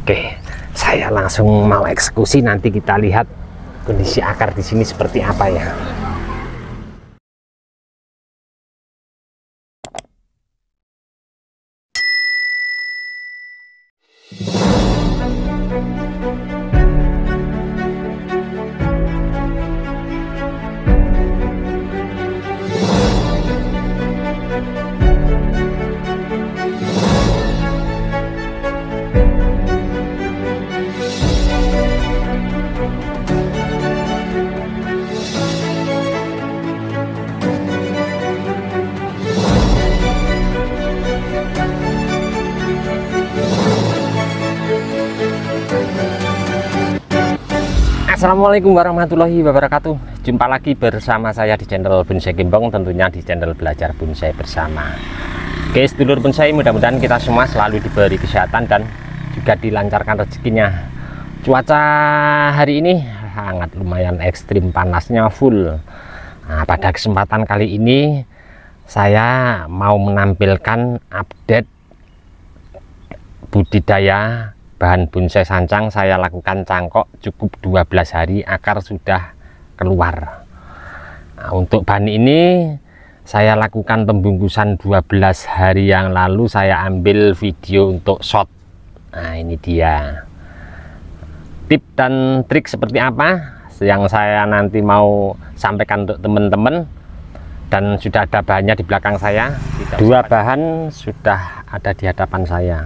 Oke, saya langsung mau eksekusi. Nanti kita lihat kondisi akar di sini seperti apa ya. Assalamualaikum warahmatullahi wabarakatuh. Jumpa lagi bersama saya di channel Bonsai Gembong, tentunya di channel Belajar Bonsai Bersama. Oke, sedulur bonsai, mudah-mudahan kita semua selalu diberi kesehatan dan juga dilancarkan rezekinya. Cuaca hari ini sangat lumayan ekstrim, panasnya full. Nah, pada kesempatan kali ini saya mau menampilkan update budidaya bahan bonsai sancang. Saya lakukan cangkok cukup 12 hari, akar sudah keluar. Nah, untuk bahan ini saya lakukan pembungkusan 12 hari yang lalu. Saya ambil video untuk shot. Nah, ini dia tip dan trik seperti apa yang saya nanti mau sampaikan untuk teman-teman, dan sudah ada bahannya di belakang saya. Dua bahan sudah ada di hadapan saya.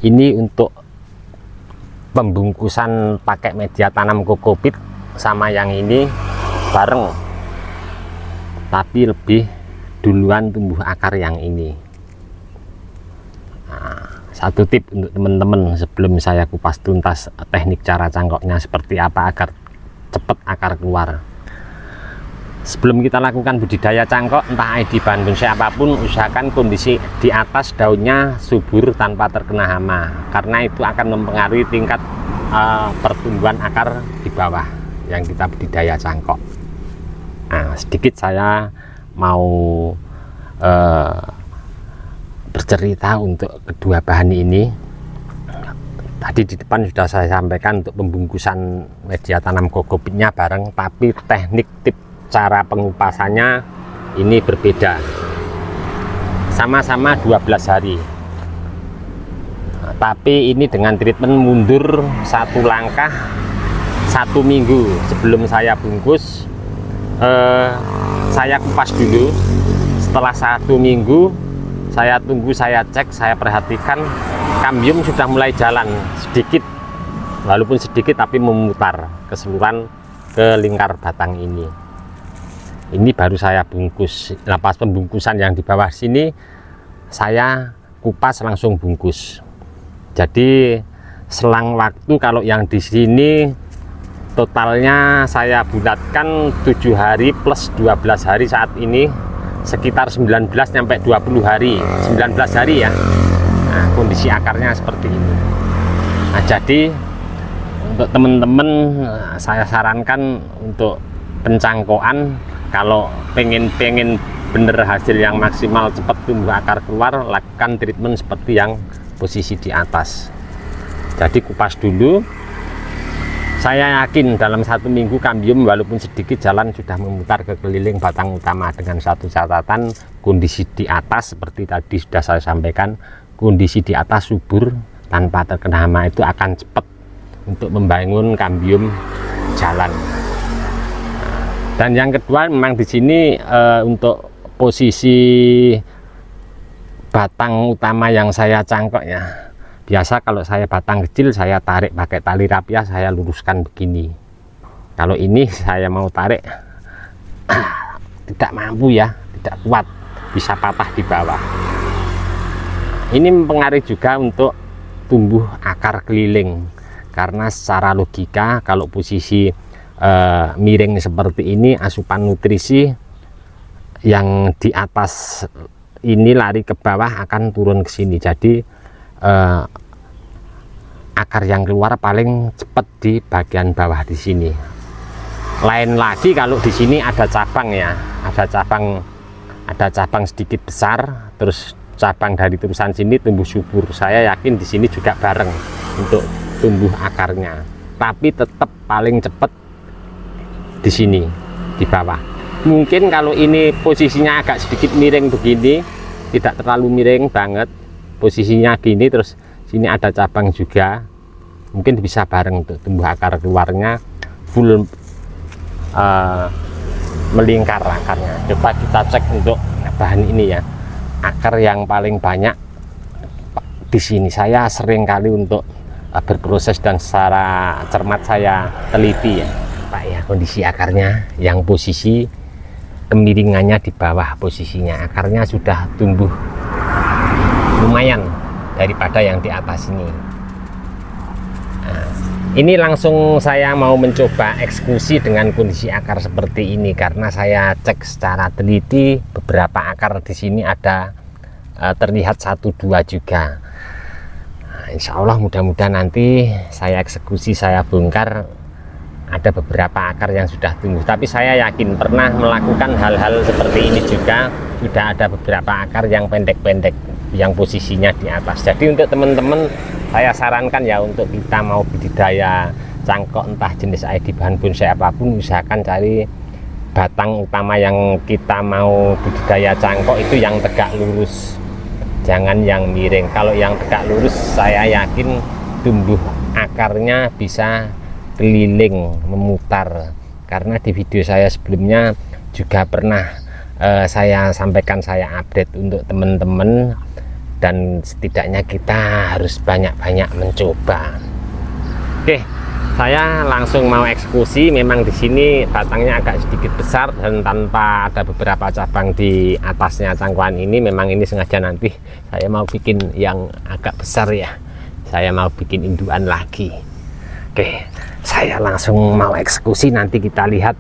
Ini untuk pembungkusan pakai media tanam kokopit, sama yang ini bareng, tapi lebih duluan tumbuh akar yang ini. Nah, satu tip untuk teman-teman sebelum saya kupas tuntas teknik cara cangkoknya seperti apa agar cepat akar keluar. Sebelum kita lakukan budidaya cangkok, entah ID bahan bonsai apapun, usahakan kondisi di atas daunnya subur tanpa terkena hama, karena itu akan mempengaruhi tingkat pertumbuhan akar di bawah yang kita budidaya cangkok. Nah, sedikit saya mau bercerita untuk kedua bahan ini. Tadi di depan sudah saya sampaikan untuk pembungkusan media tanam kokopitnya bareng, tapi teknik tip cara pengupasannya ini berbeda. Sama-sama 12 hari, tapi ini dengan treatment mundur satu langkah, 1 minggu sebelum saya bungkus. Saya kupas dulu. Setelah 1 minggu saya tunggu, saya cek, saya perhatikan kambium sudah mulai jalan sedikit, walaupun sedikit tapi memutar keseluruhan ke lingkar batang ini. Ini baru saya bungkus. Nah, pas pembungkusan yang di bawah sini saya kupas langsung bungkus. Jadi selang waktu, kalau yang di sini totalnya saya bulatkan 7 hari plus 12 hari, saat ini sekitar 19 sampai 20 hari, 19 hari ya. Nah, kondisi akarnya seperti ini. Nah, jadi untuk teman-teman saya sarankan untuk pencangkokan, kalau pengen bener hasil yang maksimal, cepat tumbuh akar keluar, lakukan treatment seperti yang posisi di atas. Jadi kupas dulu. Saya yakin dalam 1 minggu kambium walaupun sedikit jalan sudah memutar ke keliling batang utama, dengan satu catatan, kondisi di atas seperti tadi sudah saya sampaikan, kondisi di atas subur tanpa terkena hama, itu akan cepat untuk membangun kambium jalan. Dan yang kedua, memang di sini untuk posisi batang utama yang saya cangkok ya, biasa kalau saya batang kecil saya tarik pakai tali rapia, saya luruskan begini. Kalau ini saya mau tarik tidak mampu ya, tidak kuat, bisa patah di bawah. Ini mempengaruhi juga untuk tumbuh akar keliling, karena secara logika kalau posisi miring seperti ini, asupan nutrisi yang di atas ini lari ke bawah akan turun ke sini. Jadi akar yang keluar paling cepat di bagian bawah di sini. Lain lagi kalau di sini ada cabang ya, ada cabang sedikit besar, terus cabang dari terusan sini tumbuh subur. Saya yakin di sini juga bareng untuk tumbuh akarnya, tapi tetap paling cepat di sini di bawah. Mungkin kalau ini posisinya agak sedikit miring begini, tidak terlalu miring banget, posisinya gini, terus sini ada cabang juga, mungkin bisa bareng untuk tumbuh akar keluarnya full melingkar akarnya. Coba kita cek untuk bahan ini ya, akar yang paling banyak di sini. Saya sering kali untuk berproses dan secara cermat saya teliti ya Pak ya, kondisi akarnya yang posisi kemiringannya di bawah posisinya, akarnya sudah tumbuh lumayan daripada yang di atas ini. Nah, ini langsung saya mau mencoba eksekusi dengan kondisi akar seperti ini, karena saya cek secara teliti beberapa akar di sini ada terlihat 1-2 juga. Nah, insya Allah mudah-mudahan nanti saya eksekusi, saya bongkar ada beberapa akar yang sudah tumbuh. Tapi saya yakin pernah melakukan hal-hal seperti ini juga, sudah ada beberapa akar yang pendek-pendek yang posisinya di atas. Jadi untuk teman-teman saya sarankan ya, untuk kita mau budidaya cangkok entah jenis ID bahan bonsai apapun, usahakan cari batang utama yang kita mau budidaya cangkok itu yang tegak lurus, jangan yang miring. Kalau yang tegak lurus saya yakin tumbuh akarnya bisa keliling memutar, karena di video saya sebelumnya juga pernah saya sampaikan, saya update untuk teman-teman, dan setidaknya kita harus banyak-banyak mencoba. Oke, saya langsung mau eksekusi. Memang di sini batangnya agak sedikit besar dan tanpa ada beberapa cabang di atasnya cangkokan ini. Memang ini sengaja nanti saya mau bikin yang agak besar ya, saya mau bikin indukan lagi. Oke, saya langsung mau eksekusi, nanti kita lihat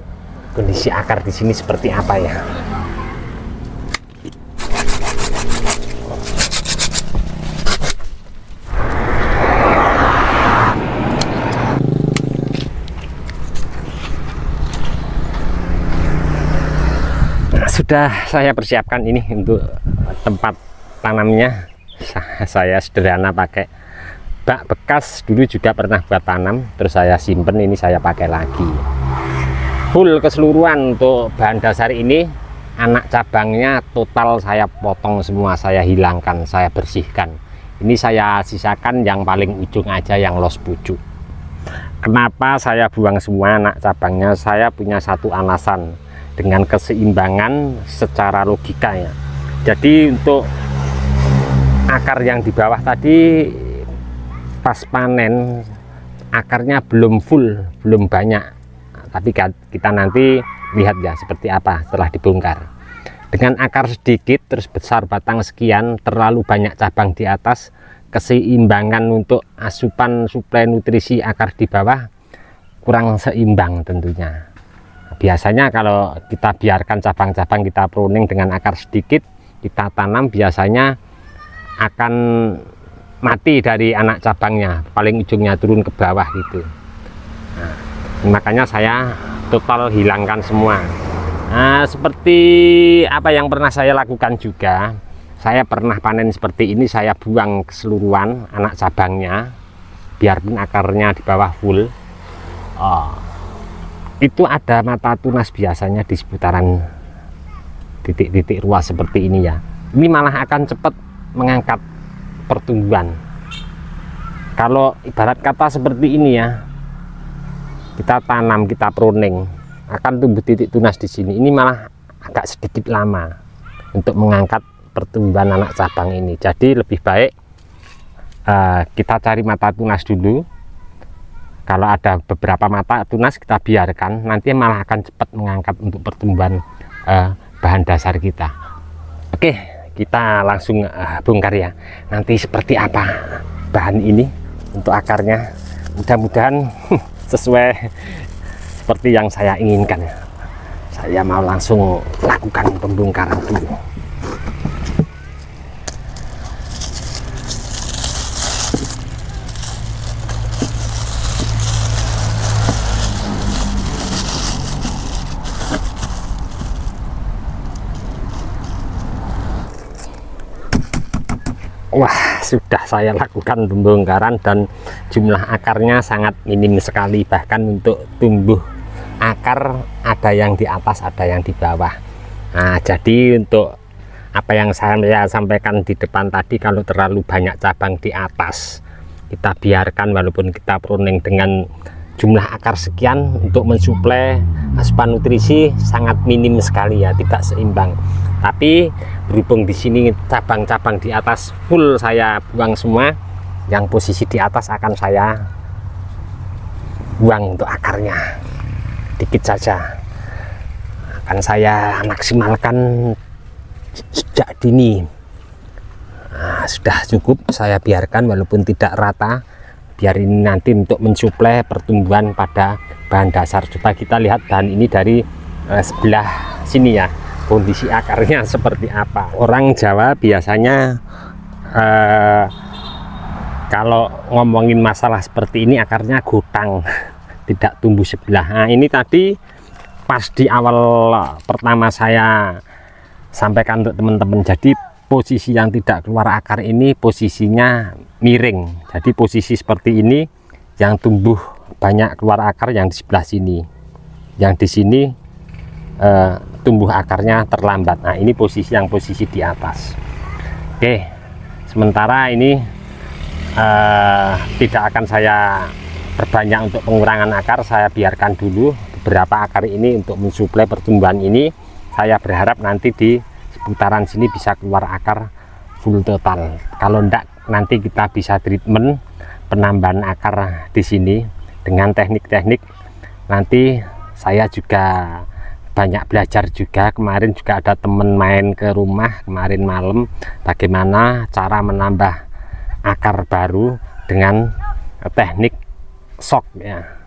kondisi akar di sini seperti apa ya. Sudah saya persiapkan ini untuk tempat tanamnya. Saya sederhana pakai bak bekas, dulu juga pernah buat tanam, terus saya simpen, ini saya pakai lagi. Full keseluruhan untuk bahan dasar ini, anak cabangnya total saya potong semua, saya hilangkan, saya bersihkan. Ini saya sisakan yang paling ujung aja, yang los pucuk. Kenapa saya buang semua anak cabangnya? Saya punya satu alasan, dengan keseimbangan secara logika ya. Jadi untuk akar yang di bawah tadi pas panen akarnya belum full, belum banyak, tapi kita nanti lihat ya seperti apa setelah dibongkar. Dengan akar sedikit terus besar batang sekian, terlalu banyak cabang di atas, keseimbangan untuk asupan suplai nutrisi akar di bawah kurang seimbang tentunya. Biasanya kalau kita biarkan cabang-cabang kita pruning dengan akar sedikit, kita tanam, biasanya akan mati dari anak cabangnya, paling ujungnya turun ke bawah gitu. Nah, makanya saya total hilangkan semua. Nah, seperti apa yang pernah saya lakukan juga, saya pernah panen seperti ini, saya buang keseluruhan anak cabangnya, biarpun akarnya di bawah full. Itu ada mata tunas biasanya di seputaran titik-titik ruas seperti ini ya. Ini malah akan cepat mengangkat pertumbuhan. Kalau ibarat kata seperti ini ya, kita tanam, kita pruning, akan tumbuh titik tunas di sini. Ini malah agak sedikit lama untuk mengangkat pertumbuhan anak cabang ini. Jadi lebih baik kita cari mata tunas dulu. Kalau ada beberapa mata tunas kita biarkan, nanti malah akan cepat mengangkat untuk pertumbuhan bahan dasar kita. Oke, kita langsung bongkar ya, nanti seperti apa bahan ini untuk akarnya. Mudah-mudahan sesuai seperti yang saya inginkan. Saya mau langsung lakukan pembongkaran dulu. Wah, sudah saya lakukan pembongkaran dan jumlah akarnya sangat minim sekali, bahkan untuk tumbuh akar ada yang di atas ada yang di bawah. Nah, jadi untuk apa yang saya sampaikan di depan tadi, kalau terlalu banyak cabang di atas kita biarkan, walaupun kita pruning dengan jumlah akar sekian, untuk mensuplai asupan nutrisi sangat minim sekali ya, tidak seimbang. Tapi berhubung di sini cabang-cabang di atas full saya buang semua, yang posisi di atas akan saya buang untuk akarnya dikit saja, akan saya maksimalkan sejak dini. Nah, sudah cukup saya biarkan walaupun tidak rata, biar ini nanti untuk mensuplai pertumbuhan pada bahan dasar. Coba kita lihat bahan ini dari sebelah sini ya, kondisi akarnya seperti apa. Orang Jawa biasanya kalau ngomongin masalah seperti ini akarnya gotang, tidak tumbuh sebelah. Nah, ini tadi pas di awal pertama saya sampaikan untuk teman-teman, jadi posisi yang tidak keluar akar ini posisinya miring. Jadi posisi seperti ini yang tumbuh banyak keluar akar yang di sebelah sini, yang di sini tumbuh akarnya terlambat. Nah, ini posisi di atas. Oke, sementara ini tidak akan saya perbanyak untuk pengurangan akar, saya biarkan dulu beberapa akar ini untuk mensuplai pertumbuhan ini. Saya berharap nanti di seputaran sini bisa keluar akar full total. Kalau enggak, nanti kita bisa treatment penambahan akar di sini dengan teknik-teknik. Nanti saya juga banyak belajar juga. Kemarin juga ada temen main ke rumah kemarin malam, bagaimana cara menambah akar baru dengan teknik shock ya.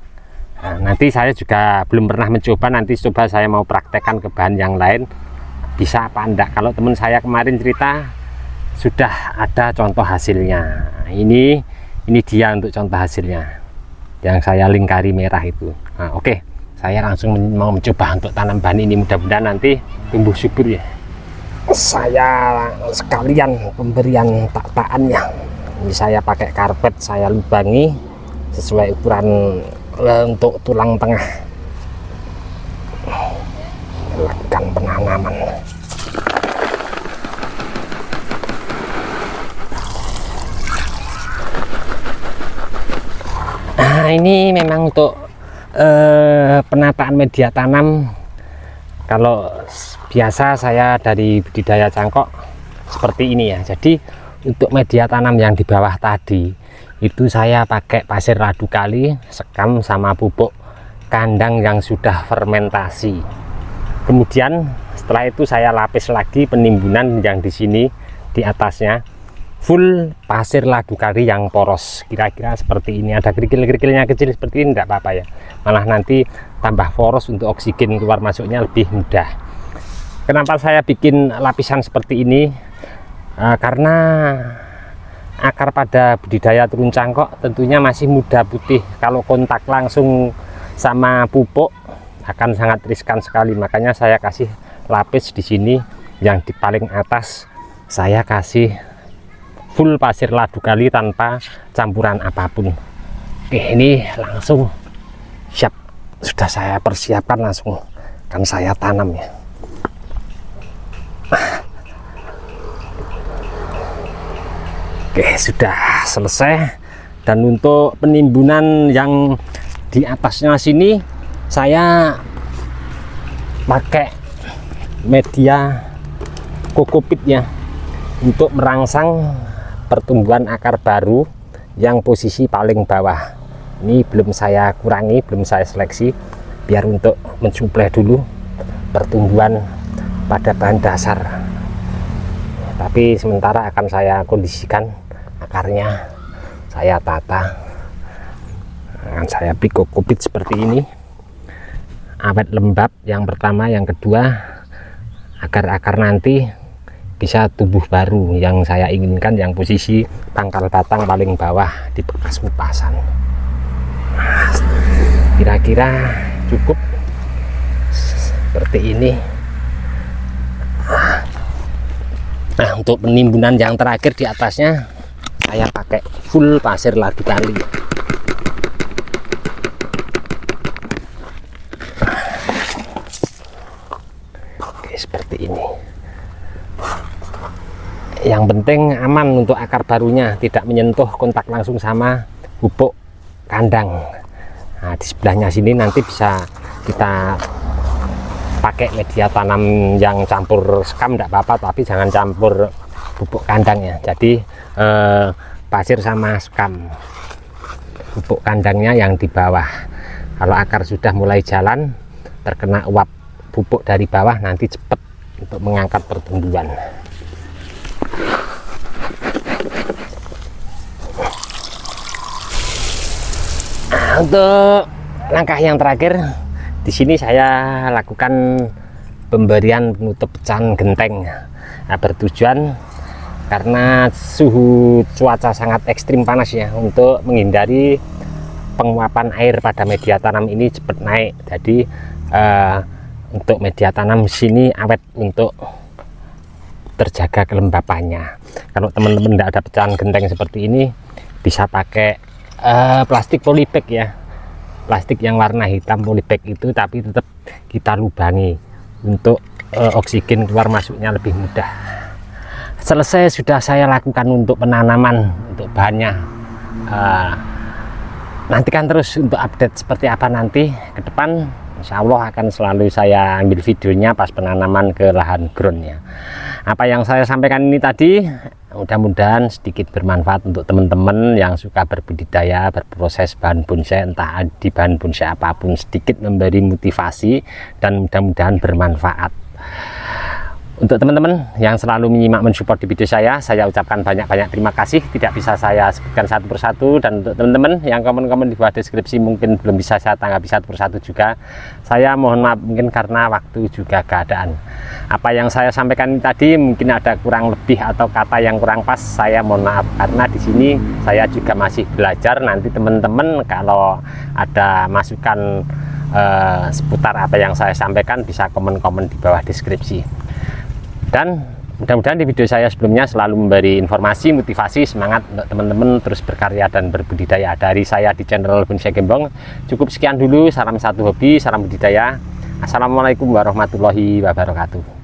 Nah, nanti saya juga belum pernah mencoba, nanti coba saya mau praktekkan ke bahan yang lain bisa apa enggak. Kalau teman saya kemarin cerita sudah ada contoh hasilnya. Ini dia untuk contoh hasilnya yang saya lingkari merah itu. Nah, oke, saya langsung mau mencoba untuk tanam bahan ini, mudah-mudahan nanti tumbuh subur ya. Saya sekalian pemberian tak-taannya. Ini saya pakai karpet, saya lubangi sesuai ukuran untuk tulang tengah. Lakukan penanaman. Nah, ini memang untuk penataan media tanam. Kalau biasa saya dari budidaya cangkok seperti ini ya. Jadi untuk media tanam yang di bawah tadi itu saya pakai pasir ladu kali, sekam sama pupuk kandang yang sudah fermentasi. Kemudian setelah itu saya lapis lagi penimbunan yang di sini di atasnya full pasir ladu kali yang poros, kira-kira seperti ini. Ada kerikil-kerikilnya kecil seperti ini, tidak apa-apa ya, malah nanti tambah poros untuk oksigen keluar masuknya lebih mudah. Kenapa saya bikin lapisan seperti ini? Karena akar pada budidaya terun cangkok tentunya masih muda putih, kalau kontak langsung sama pupuk akan sangat riskan sekali. Makanya saya kasih lapis di sini, yang di paling atas saya kasih full pasir ladu kali tanpa campuran apapun. Oke, ini langsung siap, sudah saya persiapkan, langsung akan saya tanam ya. Oke, sudah selesai. Dan untuk penimbunan yang di atasnya sini saya pakai media kokopit ya, untuk merangsang pertumbuhan akar baru yang posisi paling bawah. Ini belum saya kurangi, belum saya seleksi, biar untuk mensuplai dulu pertumbuhan pada bahan dasar. Tapi sementara akan saya kondisikan akarnya, saya tata, akan saya beri kokopit seperti ini, awet lembab yang pertama, yang kedua agar akar nanti bisa tumbuh baru yang saya inginkan, yang posisi pangkal batang paling bawah di bekas kupasan. Nah, kira-kira cukup seperti ini. Nah, untuk penimbunan yang terakhir di atasnya saya pakai full pasir ladu kali. Oke, seperti ini. Yang penting aman untuk akar barunya, tidak menyentuh kontak langsung sama pupuk kandang. Nah, di sebelahnya sini nanti bisa kita pakai media tanam yang campur sekam, tidak apa-apa, tapi jangan campur pupuk kandang ya. Jadi pasir sama sekam, pupuk kandangnya yang di bawah. Kalau akar sudah mulai jalan, terkena uap pupuk dari bawah, nanti cepat untuk mengangkat pertumbuhan. Nah, untuk langkah yang terakhir, di sini saya lakukan pemberian penutup pecahan genteng. Nah, bertujuan karena suhu cuaca sangat ekstrim panas ya, untuk menghindari penguapan air pada media tanam ini cepat naik. Jadi untuk media tanam sini awet untuk terjaga kelembapannya. Kalau teman-teman tidak ada pecahan genteng seperti ini, bisa pakai plastik polybag ya, plastik yang warna hitam polybag itu, tapi tetap kita lubangi untuk oksigen keluar masuknya lebih mudah. Selesai sudah saya lakukan untuk penanaman, untuk bahannya. Nantikan terus untuk update seperti apa nanti ke depan. Insya Allah akan selalu saya ambil videonya pas penanaman ke lahan groundnya. Apa yang saya sampaikan ini tadi mudah-mudahan sedikit bermanfaat untuk teman-teman yang suka berbudidaya, berproses bahan bonsai, entah di bahan bonsai apapun, sedikit memberi motivasi dan mudah-mudahan bermanfaat. Untuk teman-teman yang selalu menyimak, mensupport di video saya ucapkan banyak-banyak terima kasih. Tidak bisa saya sebutkan satu persatu. Dan untuk teman-teman yang komen-komen di bawah deskripsi mungkin belum bisa saya tanggapi satu persatu juga, saya mohon maaf mungkin karena waktu juga keadaan. Apa yang saya sampaikan tadi mungkin ada kurang lebih atau kata yang kurang pas, saya mohon maaf, karena di sini saya juga masih belajar. Nanti teman-teman kalau ada masukan seputar apa yang saya sampaikan bisa komen-komen di bawah deskripsi. Dan mudah-mudahan di video saya sebelumnya selalu memberi informasi, motivasi, semangat untuk teman-teman terus berkarya dan berbudidaya. Dari saya di channel Bonsai Gembong cukup sekian dulu. Salam satu hobi, salam budidaya. Assalamualaikum warahmatullahi wabarakatuh.